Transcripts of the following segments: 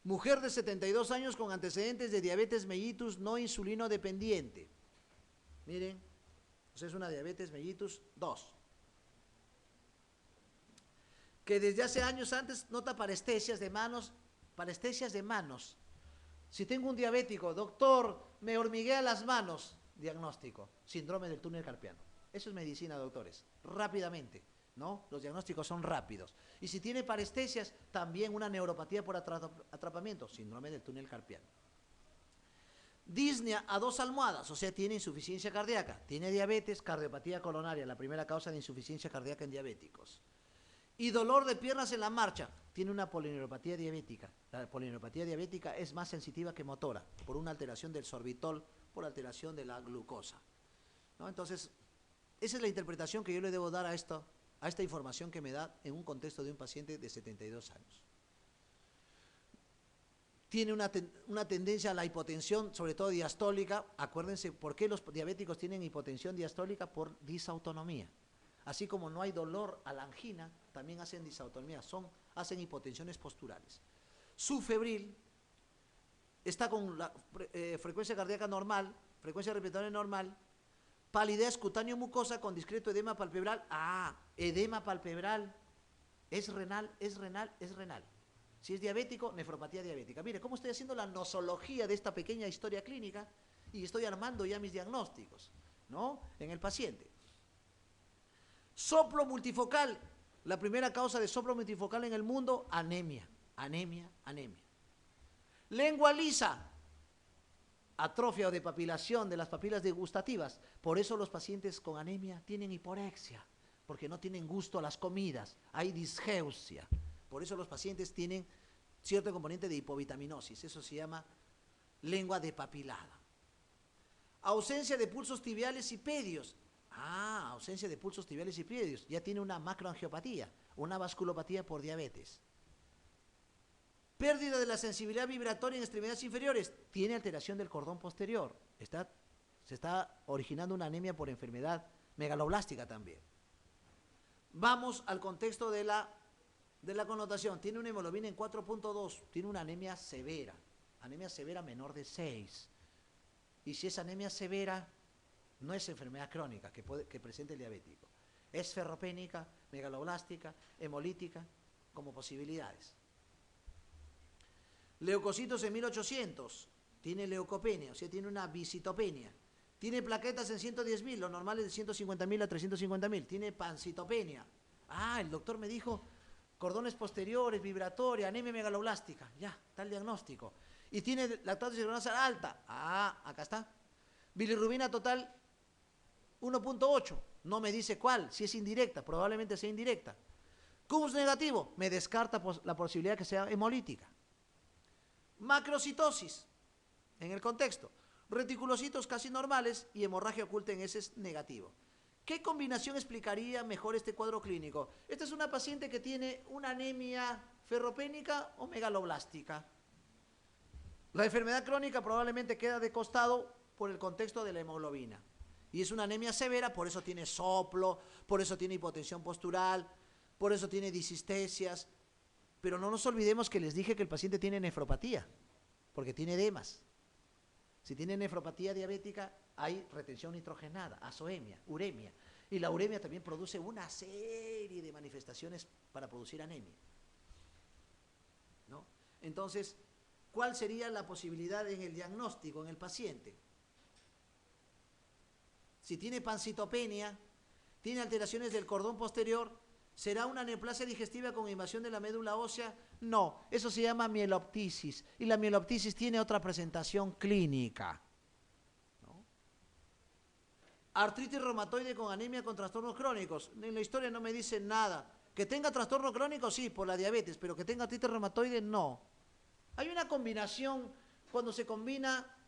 Mujer de 72 años con antecedentes de diabetes mellitus no insulino dependiente. Miren, es una diabetes mellitus 2. Que desde hace años antes nota parestesias de manos, parestesias de manos. Si tengo un diabético, doctor, me hormiguea las manos, diagnóstico, síndrome del túnel carpiano. Eso es medicina, doctores, rápidamente, ¿no? Los diagnósticos son rápidos. Y si tiene parestesias, también una neuropatía por atrapamiento, síndrome del túnel carpiano. Disnea a 2 almohadas, o sea, tiene insuficiencia cardíaca, tiene diabetes, cardiopatía coronaria, la primera causa de insuficiencia cardíaca en diabéticos. Y dolor de piernas en la marcha, tiene una polineuropatía diabética. La polineuropatía diabética es más sensitiva que motora, por una alteración del sorbitol, por alteración de la glucosa, ¿no? Entonces, esa es la interpretación que yo le debo dar a esta información que me da en un contexto de un paciente de 72 años. Tiene una tendencia a la hipotensión, sobre todo diastólica. Acuérdense, ¿por qué los diabéticos tienen hipotensión diastólica? Por disautonomía. Así como no hay dolor a la angina, también hacen disautonomía, hacen hipotensiones posturales. Su febril está con la frecuencia cardíaca normal, frecuencia respiratoria normal, palidez cutáneo mucosa con discreto edema palpebral. Edema palpebral, es renal. Si es diabético, nefropatía diabética. Mire, cómo estoy haciendo la nosología de esta pequeña historia clínica y estoy armando ya mis diagnósticos, ¿no? En el paciente. Soplo multifocal. La primera causa de soplo multifocal en el mundo, anemia. Lengua lisa. Atrofia o depapilación de las papilas degustativas. Por eso los pacientes con anemia tienen hiporexia, porque no tienen gusto a las comidas. Hay disgeusia. Por eso los pacientes tienen cierto componente de hipovitaminosis. Eso se llama lengua depapilada. Ausencia de pulsos tibiales y pedios. Ausencia de pulsos tibiales y pedios. Ya tiene una macroangiopatía, una vasculopatía por diabetes. Pérdida de la sensibilidad vibratoria en extremidades inferiores. Tiene alteración del cordón posterior. Se está originando una anemia por enfermedad megaloblástica también. Vamos al contexto de la connotación. Tiene una hemoglobina en 4.2. Tiene una anemia severa menor de 6. Y si es anemia severa, no es enfermedad crónica que presente el diabético. Es ferropénica, megaloblástica, hemolítica, como posibilidades. Leucocitos en 1800. Tiene leucopenia, o sea, tiene una visitopenia. Tiene plaquetas en 110.000, lo normal es de 150.000 a 350.000. Tiene pancitopenia. El doctor me dijo cordones posteriores, vibratoria, anemia megaloblástica. Ya, está el diagnóstico. Y tiene lactato deshidrogenasa alta. Acá está. Bilirrubina total 1.8. No me dice cuál, si es indirecta, probablemente sea indirecta. Cubus negativo, me descarta la posibilidad que sea hemolítica. Macrocitosis, en el contexto. Reticulocitos casi normales y hemorragia oculta en heces negativo. ¿Qué combinación explicaría mejor este cuadro clínico? Esta es una paciente que tiene una anemia ferropénica o megaloblástica. La enfermedad crónica probablemente queda de costado por el contexto de la hemoglobina. Y es una anemia severa, por eso tiene soplo, por eso tiene hipotensión postural, por eso tiene disistesias. Pero no nos olvidemos que les dije que el paciente tiene nefropatía, porque tiene edemas. Si tiene nefropatía diabética, hay retención nitrogenada, azoemia, uremia. Y la uremia también produce una serie de manifestaciones para producir anemia, ¿no? Entonces, ¿cuál sería la posibilidad en el diagnóstico en el paciente? Si tiene pancitopenia, tiene alteraciones del cordón posterior, ¿será una neoplasia digestiva con invasión de la médula ósea? No, eso se llama mieloptisis. Y la mieloptisis tiene otra presentación clínica, ¿no? Artritis reumatoide con anemia con trastornos crónicos. En la historia no me dicen nada. Que tenga trastorno crónico, sí, por la diabetes, pero que tenga artritis reumatoide, no. Hay una combinación cuando se combina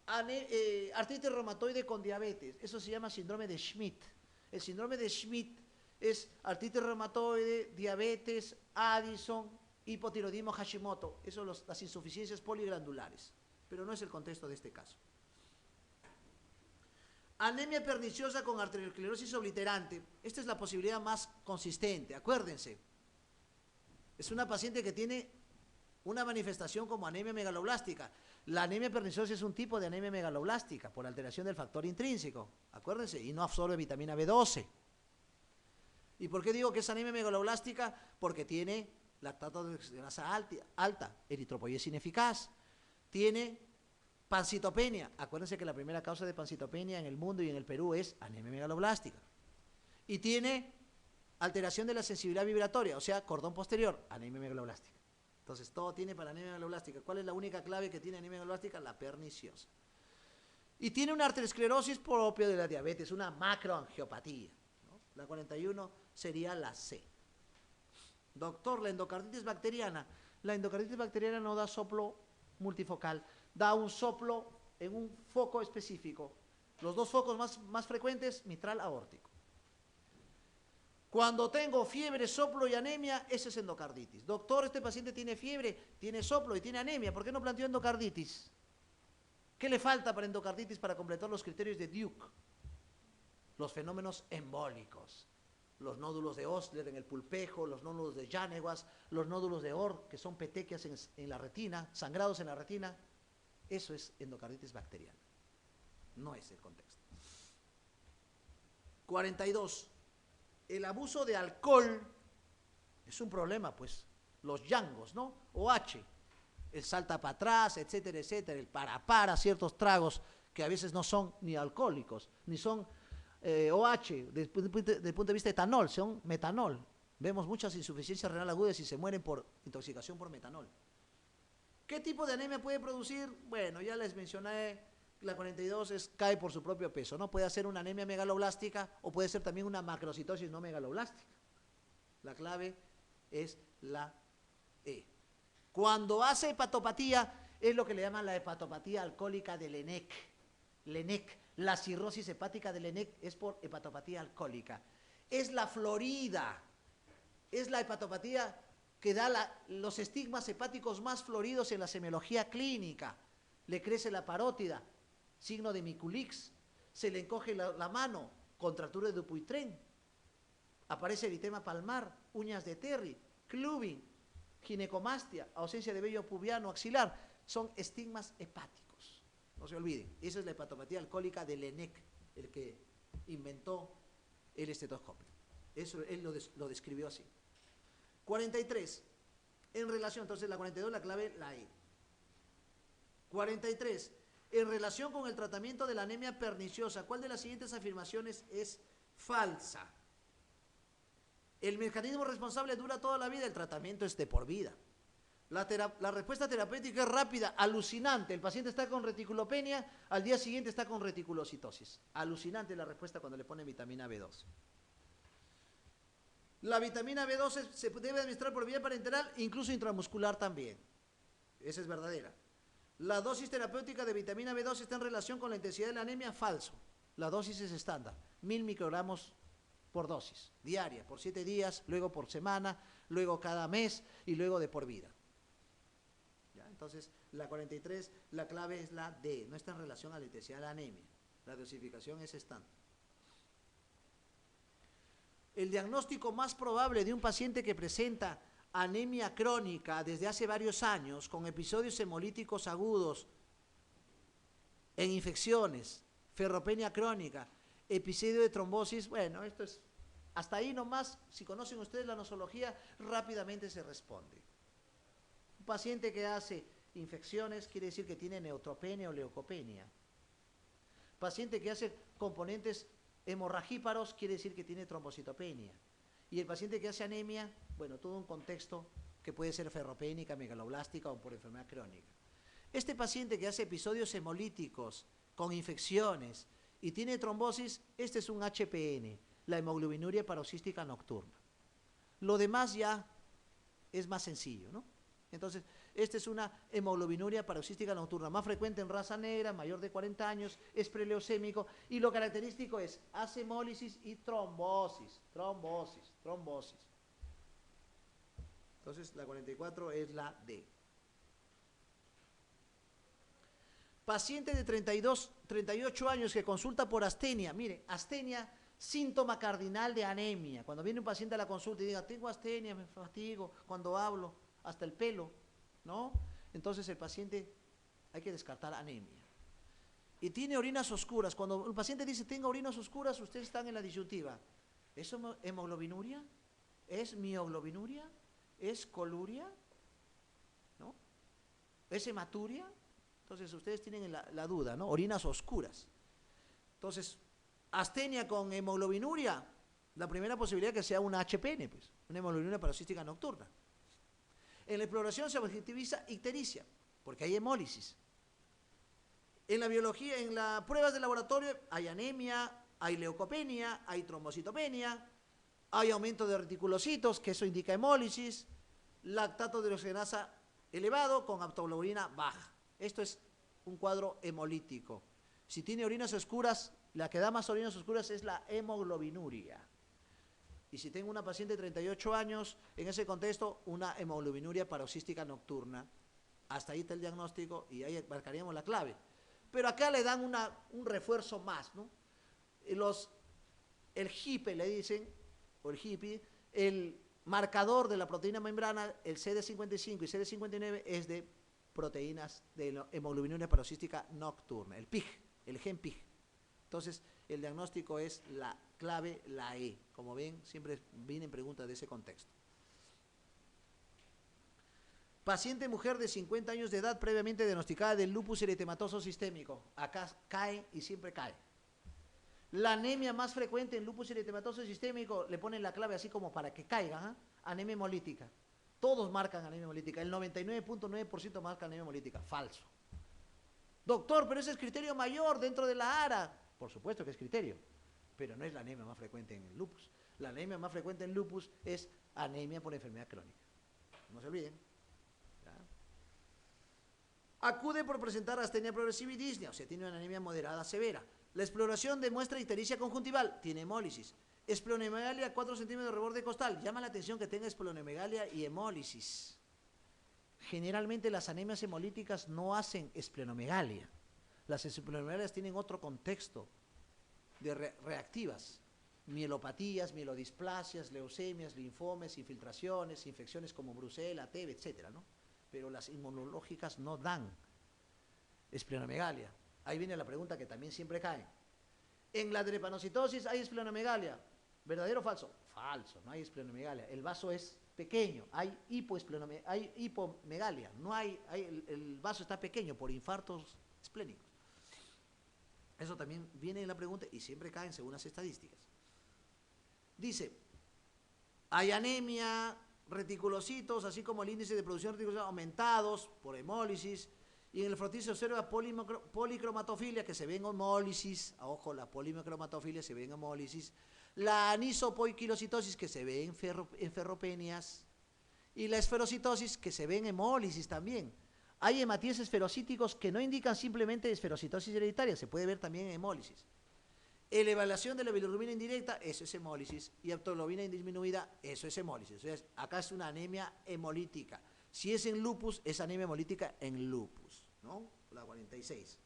artritis reumatoide con diabetes. Eso se llama síndrome de Schmidt. El síndrome de Schmidt es artritis reumatoide, diabetes, Addison, hipotiroidismo Hashimoto. Eso las insuficiencias poliglandulares. Pero no es el contexto de este caso. Anemia perniciosa con arteriosclerosis obliterante. Esta es la posibilidad más consistente. Acuérdense. Es una paciente que tiene una manifestación como anemia megaloblástica. La anemia perniciosa es un tipo de anemia megaloblástica por alteración del factor intrínseco, acuérdense, y no absorbe vitamina B12. ¿Y por qué digo que es anemia megaloblástica? Porque tiene lactato de grasa alta, eritropoyesis ineficaz, tiene pancitopenia. Acuérdense que la primera causa de pancitopenia en el mundo y en el Perú es anemia megaloblástica. Y tiene alteración de la sensibilidad vibratoria, o sea, cordón posterior, anemia megaloblástica. Entonces, todo tiene para anemia megaloblástica. ¿Cuál es la única clave que tiene anemia megaloblástica? La perniciosa. Y tiene una arteriosclerosis propia de la diabetes, una macroangiopatía, ¿no? La 41 sería la C. Doctor, la endocarditis bacteriana. La endocarditis bacteriana no da soplo multifocal, da un soplo en un foco específico. Los dos focos más frecuentes, mitral aórtico. Cuando tengo fiebre, soplo y anemia, ese es endocarditis. Doctor, este paciente tiene fiebre, tiene soplo y tiene anemia. ¿Por qué no planteó endocarditis? ¿Qué le falta para endocarditis para completar los criterios de Duke? Los fenómenos embólicos. Los nódulos de Osler en el pulpejo, los nódulos de Janegas, los nódulos de Orr, que son petequias en la retina, sangrados en la retina. Eso es endocarditis bacteriana. No es el contexto. 42. El abuso de alcohol es un problema, pues. Los yangos, ¿no? OH, el salta para atrás, etcétera, etcétera, el para, ciertos tragos que a veces no son ni alcohólicos, ni son OH, desde el punto de vista de etanol, son metanol. Vemos muchas insuficiencias renal agudas y se mueren por intoxicación por metanol. ¿Qué tipo de anemia puede producir? Bueno, ya les mencioné, la 42 cae por su propio peso, ¿no? Puede ser una anemia megaloblástica o puede ser también una macrocitosis no megaloblástica. La clave es la E. Cuando hace hepatopatía, es lo que le llaman la hepatopatía alcohólica de Lennec. La cirrosis hepática de Lennec es por hepatopatía alcohólica. Es la florida, es la hepatopatía que da los estigmas hepáticos más floridos en la semiología clínica. Le crece la parótida, signo de Miculix, se le encoge la mano, contractura de Dupuytren, aparece eritema palmar, uñas de Terry, clubbing, ginecomastia, ausencia de vello pubiano axilar, son estigmas hepáticos. No se olviden, esa es la hepatopatía alcohólica de Lennec, el que inventó el estetoscopio. Eso él lo describió así. 43, en relación, entonces la 42, la clave, la E. 43, en relación con el tratamiento de la anemia perniciosa, ¿cuál de las siguientes afirmaciones es falsa? El mecanismo responsable dura toda la vida, el tratamiento es de por vida. La respuesta terapéutica es rápida, alucinante. El paciente está con reticulopenia, al día siguiente está con reticulocitosis. Alucinante la respuesta cuando le ponen vitamina B12. La vitamina B12 se debe administrar por vía parenteral, incluso intramuscular también. Esa es verdadera. La dosis terapéutica de vitamina B12 está en relación con la intensidad de la anemia, falso. La dosis es estándar, 1000 microgramos por dosis, diaria, por 7 días, luego por semana, luego cada mes y luego de por vida. ¿Ya? Entonces, la 43, la clave es la D, no está en relación a la intensidad de la anemia. La dosificación es estándar. El diagnóstico más probable de un paciente que presenta anemia crónica desde hace varios años, con episodios hemolíticos agudos, en infecciones, ferropenia crónica, episodio de trombosis, bueno, esto es, hasta ahí nomás, si conocen ustedes la nosología, rápidamente se responde. Un paciente que hace infecciones quiere decir que tiene neutropenia o leucopenia. Paciente que hace componentes hemorragíparos quiere decir que tiene trombocitopenia. Y el paciente que hace anemia, bueno, todo un contexto que puede ser ferropénica, megaloblástica o por enfermedad crónica. Este paciente que hace episodios hemolíticos con infecciones y tiene trombosis, este es un HPN, la hemoglobinuria paroxística nocturna. Lo demás ya es más sencillo, ¿no? Entonces, esta es una hemoglobinuria paroxística nocturna, más frecuente en raza negra, mayor de 40 años, es preleucémico, y lo característico es hace hemólisis y trombosis. Entonces, la 44 es la D. Paciente de 38 años que consulta por astenia. Mire, astenia, síntoma cardinal de anemia. Cuando viene un paciente a la consulta y diga, tengo astenia, me fatigo, cuando hablo, hasta el pelo, ¿no? Entonces el paciente hay que descartar anemia. Y tiene orinas oscuras. Cuando el paciente dice tengo orinas oscuras, ustedes están en la disyuntiva. ¿Es hemoglobinuria? ¿Es mioglobinuria? ¿Es coluria? ¿No? ¿Es hematuria? Entonces ustedes tienen la duda, ¿no? Orinas oscuras. Entonces, astenia con hemoglobinuria, la primera posibilidad es que sea una HPN, pues, una hemoglobinuria paroxística nocturna. En la exploración se objetiviza ictericia, porque hay hemólisis. En la biología, en las pruebas de laboratorio, hay anemia, hay leucopenia, hay trombocitopenia, hay aumento de reticulocitos, que eso indica hemólisis, lactato de hidrogenasa elevado con aptoglobulina baja. Esto es un cuadro hemolítico. Si tiene orinas oscuras, la que da más orinas oscuras es la hemoglobinuria. Y si tengo una paciente de 38 años, en ese contexto, una hemoglobinuria paroxística nocturna. Hasta ahí está el diagnóstico y ahí marcaríamos la clave. Pero acá le dan un refuerzo más, ¿no? El HIPE le dicen, o el HIPI, el marcador de la proteína membrana, el CD55 y CD59 es de proteínas de hemoglobinuria paroxística nocturna, el PIG, el gen PIG. Entonces, el diagnóstico es la clave, la E. Como ven, siempre vienen preguntas de ese contexto. Paciente mujer de 50 años de edad previamente diagnosticada de lupus eritematoso sistémico. Acá cae y siempre cae. La anemia más frecuente en lupus eritematoso sistémico, le ponen la clave así como para que caiga, ¿eh? Anemia hemolítica. Todos marcan anemia hemolítica. El 99.9% marca anemia hemolítica. Falso. Doctor, pero ese es criterio mayor dentro de la ARA. Por supuesto que es criterio, pero no es la anemia más frecuente en el lupus. La anemia más frecuente en lupus es anemia por enfermedad crónica. No se olviden. ¿Ya? Acude por presentar astenia progresiva y disnea, o sea, tiene una anemia moderada severa. La exploración demuestra ictericia conjuntival, tiene hemólisis. Esplenomegalia 4 centímetros de reborde costal. Llama la atención que tenga esplenomegalia y hemólisis. Generalmente las anemias hemolíticas no hacen esplenomegalia. Las esplenomegalías tienen otro contexto de reactivas. Mielopatías, mielodisplasias, leucemias, linfomas, infiltraciones, infecciones como brucela, TB, etcétera, ¿no? Pero las inmunológicas no dan esplenomegalia. Ahí viene la pregunta que también siempre cae. En la drepanocitosis hay esplenomegalia. ¿Verdadero o falso? Falso, no hay esplenomegalia. El vaso es pequeño, hay hipomegalia. No el vaso está pequeño por infartos esplénicos. Eso también viene en la pregunta y siempre caen según las estadísticas. Dice, hay anemia, reticulocitos, así como el índice de producción de reticulocitos aumentados por hemólisis, y en el frotis se observa policromatofilia, que se ve en hemólisis, ojo, la policromatofilia se ve en hemólisis, la anisopoiquilocitosis, que se ve en ferropenias, y la esferocitosis, que se ve en hemólisis también. Hay hematíes esferocíticos que no indican simplemente esferocitosis hereditaria, se puede ver también en hemólisis. Elevación de la bilirrubina indirecta, eso es hemólisis, y aptoglobina indisminuida, eso es hemólisis. O sea, acá es una anemia hemolítica. Si es en lupus, es anemia hemolítica en lupus, ¿no? La 46.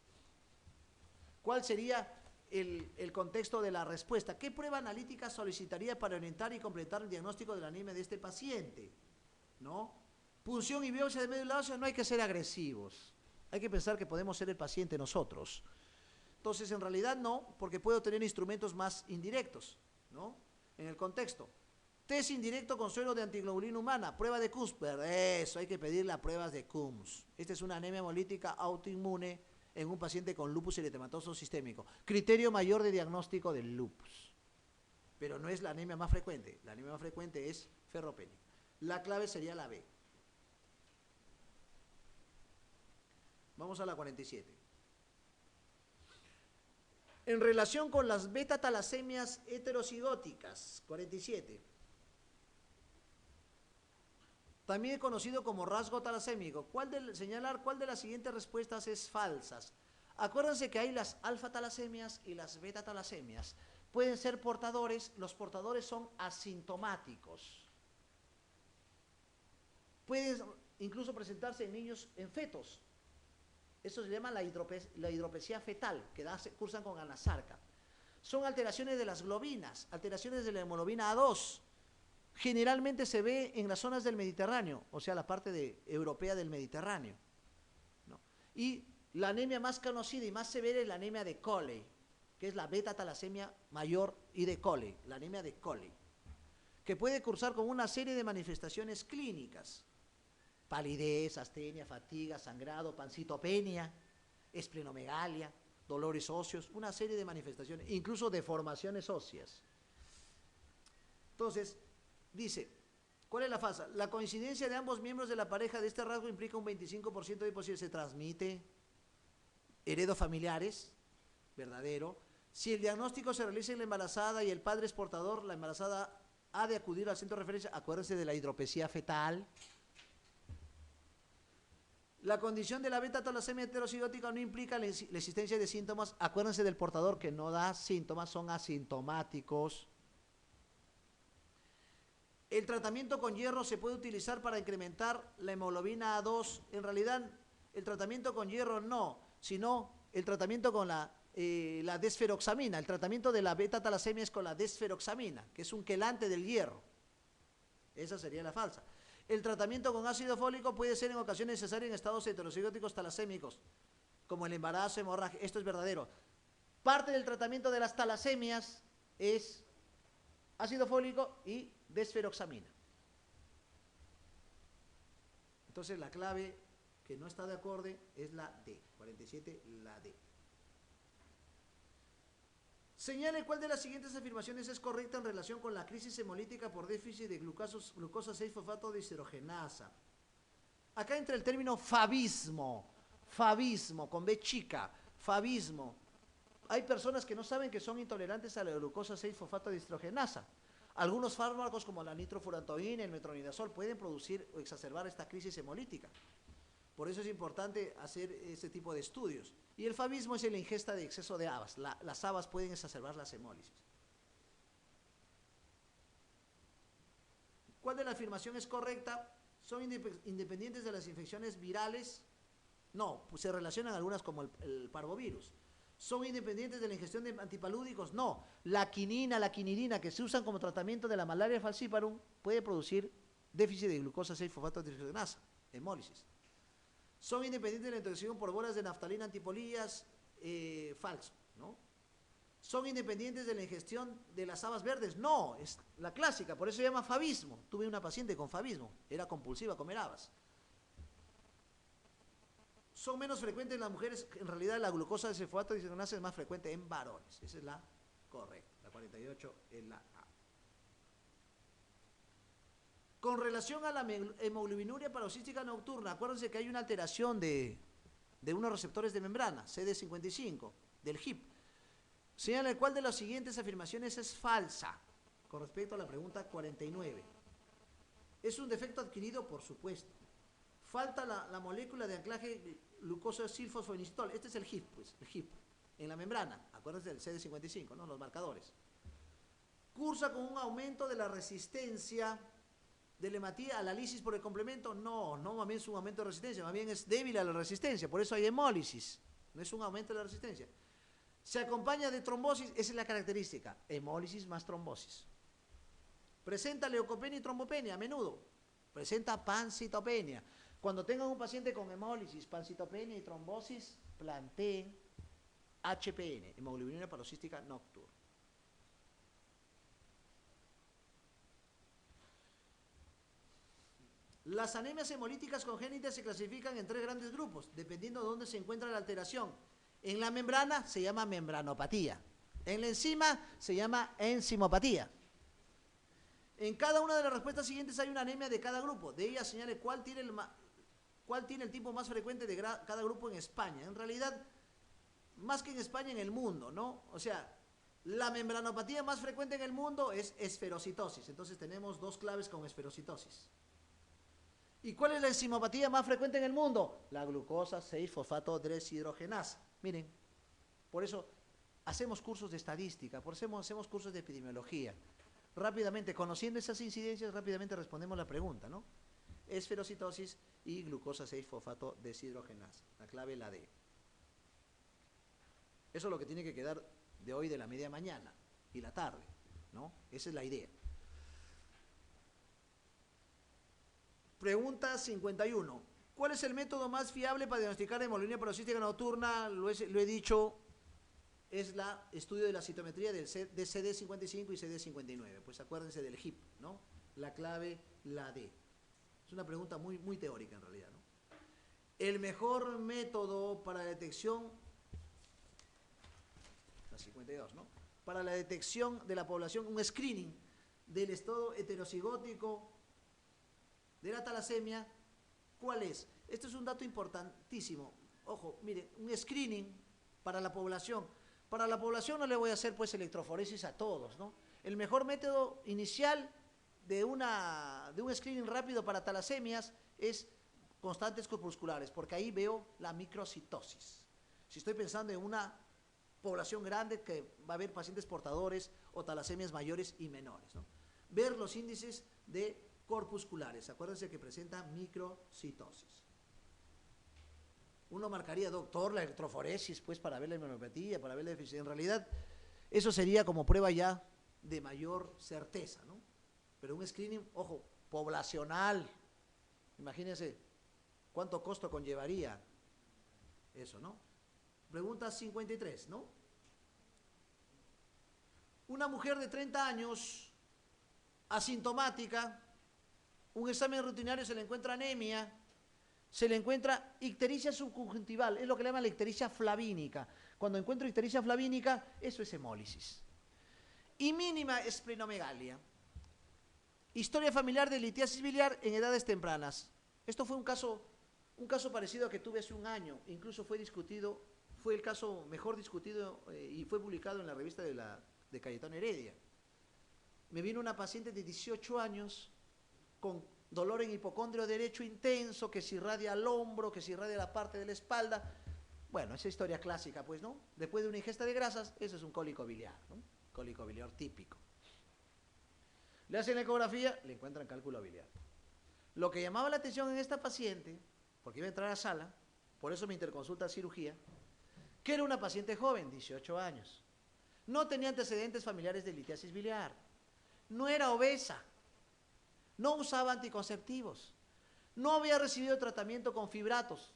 ¿Cuál sería el contexto de la respuesta? ¿Qué prueba analítica solicitaría para orientar y completar el diagnóstico de la anemia de este paciente? ¿No? Punción y biopsia de médula ósea, no hay que ser agresivos. Hay que pensar que podemos ser el paciente nosotros. Entonces, en realidad no, porque puedo tener instrumentos más indirectos, ¿no? En el contexto. Test indirecto con suero de antiglobulina humana, prueba de Kunsberg, eso, hay que pedir las pruebas de Kums. Esta es una anemia hemolítica autoinmune en un paciente con lupus eritematoso sistémico. Criterio mayor de diagnóstico del lupus. Pero no es la anemia más frecuente, la anemia más frecuente es ferropénica. La clave sería la B. Vamos a la 47. En relación con las beta-talasemias heterocigóticas, 47. También conocido como rasgo talasémico. Señalar cuál de las siguientes respuestas es falsas. Acuérdense que hay las alfa-talasemias y las beta-talasemias. Pueden ser portadores, los portadores son asintomáticos. Pueden incluso presentarse en niños, en fetos. Eso se llama la hidropesía fetal, que cursan con anasarca. Son alteraciones de las globinas, alteraciones de la hemoglobina A2. generalmente se ve en las zonas del Mediterráneo, o sea, la parte europea del Mediterráneo, ¿no? Y la anemia más conocida y más severa es la anemia de Coley, que es la beta-talasemia mayor y de Coley, la anemia de Coley, que puede cursar con una serie de manifestaciones clínicas: palidez, astenia, fatiga, sangrado, pancitopenia, esplenomegalia, dolores óseos, una serie de manifestaciones, incluso deformaciones óseas. Entonces, dice, ¿cuál es la falsa? La coincidencia de ambos miembros de la pareja de este rasgo implica un 25% de posibilidad. Se transmite, heredofamiliares, verdadero. Si el diagnóstico se realiza en la embarazada y el padre es portador, la embarazada ha de acudir al centro de referencia. Acuérdense de la hidropesía fetal. La condición de la beta-talasemia heterocigótica no implica la existencia de síntomas. Acuérdense del portador que no da síntomas, son asintomáticos. El tratamiento con hierro se puede utilizar para incrementar la hemoglobina A2. En realidad, el tratamiento con hierro no, sino el tratamiento con la desferoxamina. El tratamiento de la beta-talasemia es con la desferoxamina, que es un quelante del hierro. Esa sería la falsa. El tratamiento con ácido fólico puede ser en ocasiones necesario en estados heterocigóticos talasémicos, como el embarazo, hemorragia. Esto es verdadero. Parte del tratamiento de las talasemias es ácido fólico y desferoxamina. Entonces la clave que no está de acorde es la D, 47, la D. Señale cuál de las siguientes afirmaciones es correcta en relación con la crisis hemolítica por déficit de glucosa 6-fosfato deshidrogenasa. Acá entra el término fabismo, con B chica, fabismo. Hay personas que no saben que son intolerantes a la glucosa 6-fosfato deshidrogenasa. Algunos fármacos como la nitrofurantoína y el metronidazol pueden producir o exacerbar esta crisis hemolítica. Por eso es importante hacer este tipo de estudios. Y el fabismo es la ingesta de exceso de habas. Las habas pueden exacerbar las hemólisis. ¿Cuál de la afirmación es correcta? ¿Son independientes de las infecciones virales? No, pues se relacionan algunas como el parvovirus. ¿Son independientes de la ingestión de antipalúdicos? No. La quinina, la quinidina, que se usan como tratamiento de la malaria falciparum, puede producir déficit de glucosa 6-fosfato deshidrogenasa, hemólisis. ¿Son independientes de la intoxicación por bolas de naftalina antipolías? Falso, ¿no? ¿Son independientes de la ingestión de las habas verdes? No, es la clásica, por eso se llama fabismo. Tuve una paciente con fabismo, era compulsiva a comer habas. ¿Son menos frecuentes en las mujeres? En realidad la glucosa de sulfato de deshidrogenasa es más frecuente en varones. Esa es la correcta. La 48 es la A. Con relación a la hemoglobinuria paroxística nocturna, acuérdense que hay una alteración de unos receptores de membrana, CD55, del HIP. Señala cuál de las siguientes afirmaciones es falsa con respecto a la pregunta 49. ¿Es un defecto adquirido? Por supuesto. Falta la molécula de anclaje glucosa silfosfoinositol. Este es el HIP, pues, el HIP, en la membrana. Acuérdense del CD55, ¿no? Los marcadores. ¿Cursa con un aumento de la resistencia de la hematía a la lisis por el complemento? No, más bien es un aumento de resistencia, más bien es débil a la resistencia, por eso hay hemólisis, no es un aumento de la resistencia. Se acompaña de trombosis, esa es la característica, hemólisis más trombosis. Presenta leucopenia y trombopenia a menudo, presenta pancitopenia. Cuando tengan un paciente con hemólisis, pancitopenia y trombosis, planteen HPN, hemoglobinuria paroxística nocturna. Las anemias hemolíticas congénitas se clasifican en 3 grandes grupos, dependiendo de dónde se encuentra la alteración. En la membrana se llama membranopatía. En la enzima se llama enzimopatía. En cada una de las respuestas siguientes hay una anemia de cada grupo. De ellas señale cuál tiene el tipo más frecuente de cada grupo en España. En realidad, más que en España, en el mundo, ¿no? O sea, la membranopatía más frecuente en el mundo es esferocitosis. Entonces tenemos 2 claves con esferocitosis. ¿Y cuál es la enzimopatía más frecuente en el mundo? La glucosa 6-fosfato deshidrogenasa. Miren, por eso hacemos cursos de estadística, por eso hacemos cursos de epidemiología. Rápidamente, conociendo esas incidencias, rápidamente respondemos la pregunta, ¿no? Esferocitosis y glucosa 6-fosfato deshidrogenasa. La clave la D. Eso es lo que tiene que quedar de hoy de la media mañana y la tarde, ¿no? Esa es la idea. Pregunta 51. ¿Cuál es el método más fiable para diagnosticar hemoglobinuria policística nocturna? Lo he dicho, es el estudio de la citometría de CD55 y CD59. Pues acuérdense del HIP, ¿no? La clave, la D. Es una pregunta muy, muy teórica en realidad, ¿no? El mejor método para la detección, la 52, ¿no? Para la detección de la población, un screening del estado heterocigótico de la talasemia, ¿cuál es? Esto es un dato importantísimo. Ojo, mire, un screening para la población. Para la población no le voy a hacer pues electroforesis a todos, ¿no? El mejor método inicial de un screening rápido para talasemias es constantes corpusculares, porque ahí veo la microcitosis. Si estoy pensando en una población grande que va a haber pacientes portadores o talasemias mayores y menores, ¿no? Ver los índices de corpusculares, acuérdense que presenta microcitosis. Uno marcaría, doctor, la electroforesis, pues para ver la inmunopatía, para ver la deficiencia. En realidad, eso sería como prueba ya de mayor certeza, ¿no? Pero un screening, ojo, poblacional, imagínense cuánto costo conllevaría eso, ¿no? Pregunta 53, ¿no? Una mujer de 30 años, asintomática, un examen rutinario se le encuentra anemia, se le encuentra ictericia subconjuntival, es lo que le llaman la ictericia flavínica. Cuando encuentro ictericia flavínica, eso es hemólisis. Y mínima esplenomegalia. Historia familiar de litiasis biliar en edades tempranas. Esto fue un caso parecido a que tuve hace un año, incluso fue discutido, fue el caso mejor discutido y fue publicado en la revista de Cayetano Heredia. Me vino una paciente de 18 años con dolor en hipocondrio derecho intenso, que se irradia al hombro, que se irradia la parte de la espalda. Bueno, esa historia clásica, pues, ¿no? Después de una ingesta de grasas, eso es un cólico biliar, ¿no? Cólico biliar típico. Le hacen la ecografía, le encuentran cálculo biliar. Lo que llamaba la atención en esta paciente, porque iba a entrar a sala, por eso me interconsulta cirugía, que era una paciente joven, 18 años. No tenía antecedentes familiares de litiasis biliar. No era obesa. No usaba anticonceptivos. No había recibido tratamiento con fibratos.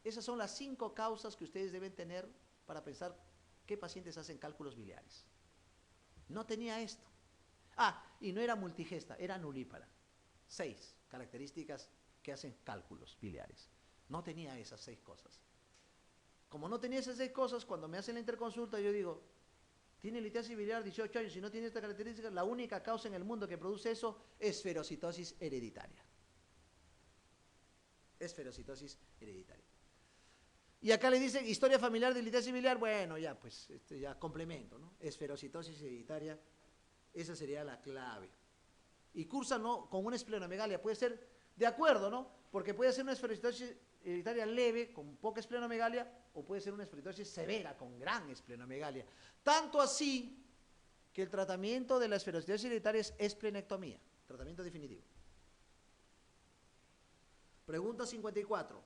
Esas son las 5 causas que ustedes deben tener para pensar qué pacientes hacen cálculos biliares. No tenía esto. Y no era multigesta, era nulípara. 6 características que hacen cálculos biliares. No tenía esas 6 cosas. Como no tenía esas 6 cosas, cuando me hacen la interconsulta, yo digo, tiene litiasis biliar, 18 años, si no tiene esta característica, la única causa en el mundo que produce eso es esferocitosis hereditaria. Esferocitosis hereditaria. Y acá le dicen historia familiar de litiasis biliar, bueno, ya, pues, ya complemento, ¿no? Esferocitosis hereditaria, esa sería la clave. Y cursa, ¿no?, con una esplenomegalia, puede ser de acuerdo, ¿no? Porque puede ser una esferocitosis hereditaria leve, con poca esplenomegalia, o puede ser una esferocitosis severa, con gran esplenomegalia. Tanto así que el tratamiento de la esferocitosis hereditaria es esplenectomía, tratamiento definitivo. Pregunta 54.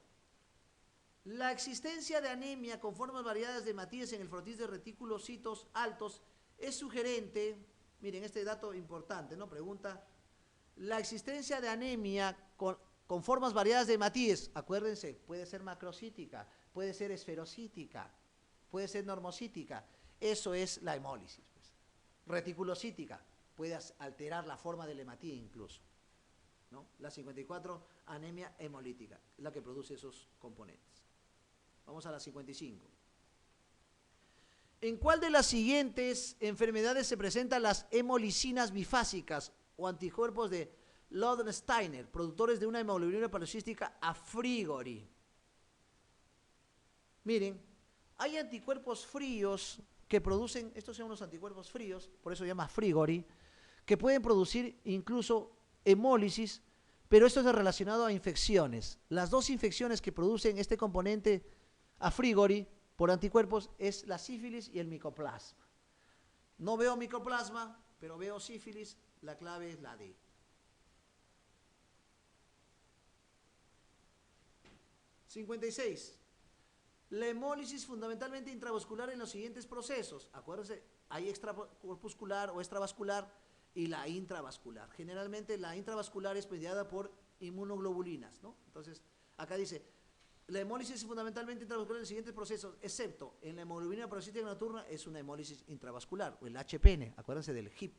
La existencia de anemia con formas variadas de Matías en el frotis de reticulocitos altos es sugerente, miren este dato importante, ¿no? Pregunta, la existencia de anemia con formas variadas de Matías, acuérdense, puede ser macrocítica, puede ser esferocítica, puede ser normocítica, eso es la hemólisis. Pues. Reticulocítica, puede alterar la forma del hematía incluso, ¿no? La 54, anemia hemolítica, la que produce esos componentes. Vamos a la 55. ¿En cuál de las siguientes enfermedades se presentan las hemolicinas bifásicas o anticuerpos de Lodensteiner, productores de una hemoglobinuria policística a priori? Miren, hay anticuerpos fríos que producen, estos son los anticuerpos fríos, por eso se llama frigori, que pueden producir incluso hemólisis, pero esto es relacionado a infecciones. Las 2 infecciones que producen este componente a frigori por anticuerpos es la sífilis y el micoplasma. No veo micoplasma, pero veo sífilis, la clave es la D. 56. La hemólisis fundamentalmente intravascular en los siguientes procesos. Acuérdense, hay extracorpuscular o extravascular. y la intravascular. Generalmente la intravascular es mediada por inmunoglobulinas, ¿no? Entonces, acá dice, la hemólisis es fundamentalmente intravascular en los siguientes procesos, excepto en la hemoglobina parasítica nocturna, es una hemólisis intravascular, o el HPN, acuérdense del HIP.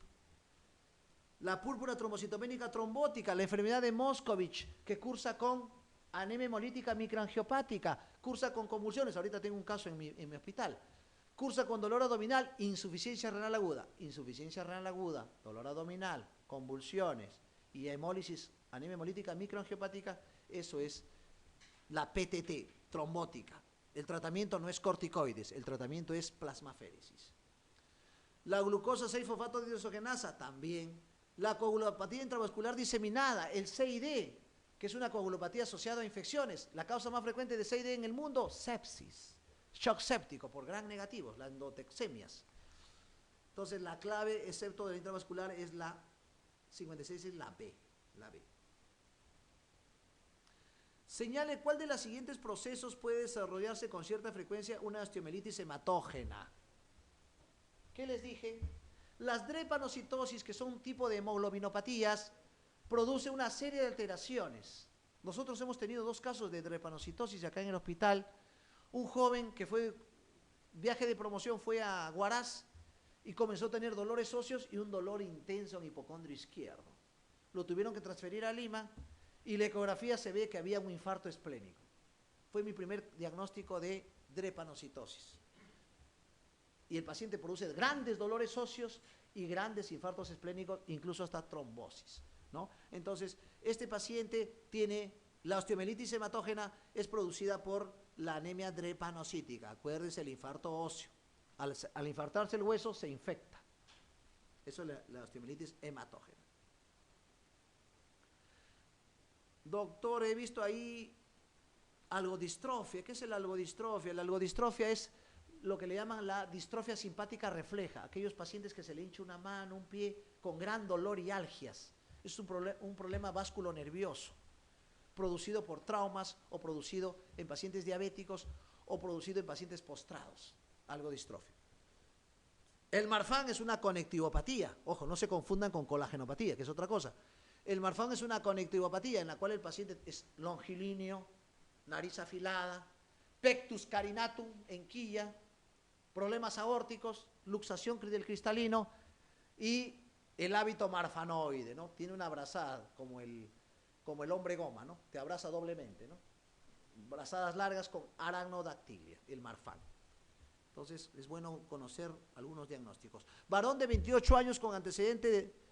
La púrpura trombocitopénica trombótica, la enfermedad de Moscovich, que cursa con anemia hemolítica microangiopática, cursa con convulsiones, ahorita tengo un caso en mi hospital, cursa con dolor abdominal, insuficiencia renal aguda, dolor abdominal, convulsiones y hemólisis, anemia hemolítica microangiopática, eso es la PTT, trombótica. El tratamiento no es corticoides, el tratamiento es plasmaféresis. La glucosa 6-fosfato dihidrogenasa también. La coagulopatía intravascular diseminada, el CID, que es una coagulopatía asociada a infecciones. La causa más frecuente de CID en el mundo, sepsis. Shock séptico por gran negativo, las endotexemias. Entonces la clave, excepto de la intravascular, es la 56, es la B. Señale cuál de los siguientes procesos puede desarrollarse con cierta frecuencia una osteomielitis hematógena. ¿Qué les dije? Las drepanocitosis, que son un tipo de hemoglobinopatías, produce una serie de alteraciones. Nosotros hemos tenido 2 casos de drepanocitosis acá en el hospital. Un joven que fue, viaje de promoción, fue a Huaraz y comenzó a tener dolores óseos y un dolor intenso en hipocondrio izquierdo. Lo tuvieron que transferir a Lima y la ecografía se ve que había un infarto esplénico. Fue mi primer diagnóstico de drepanocitosis. Y el paciente produce grandes dolores óseos y grandes infartos esplénicos, incluso hasta trombosis, ¿no? Entonces, este paciente tiene la osteomielitis hematógena, es producida por la anemia drepanocítica. Acuérdense, el infarto óseo. Al infartarse el hueso, se infecta. Eso es la osteomielitis hematógena. Doctor, he visto ahí algodistrofia. ¿Qué es el algodistrofia? La algodistrofia es lo que le llaman la distrofia simpática refleja, aquellos pacientes que se le hincha una mano, un pie, con gran dolor y algias. Es un problema vasculonervioso, producido por traumas o producido en pacientes diabéticos o producido en pacientes postrados, algodistrofia. El Marfan es una conectivopatía, ojo, no se confundan con colagenopatía, que es otra cosa. El Marfan es una conectivopatía en la cual el paciente es longilíneo, nariz afilada, pectus carinatum en quilla, problemas aórticos, luxación del cristalino y el hábito marfanoide, ¿no? Tiene una abrazada como el hombre goma, ¿no? Te abraza doblemente, ¿no? Brazadas largas con aranodactilia, el Marfan. Entonces es bueno conocer algunos diagnósticos. Varón de 28 años con antecedente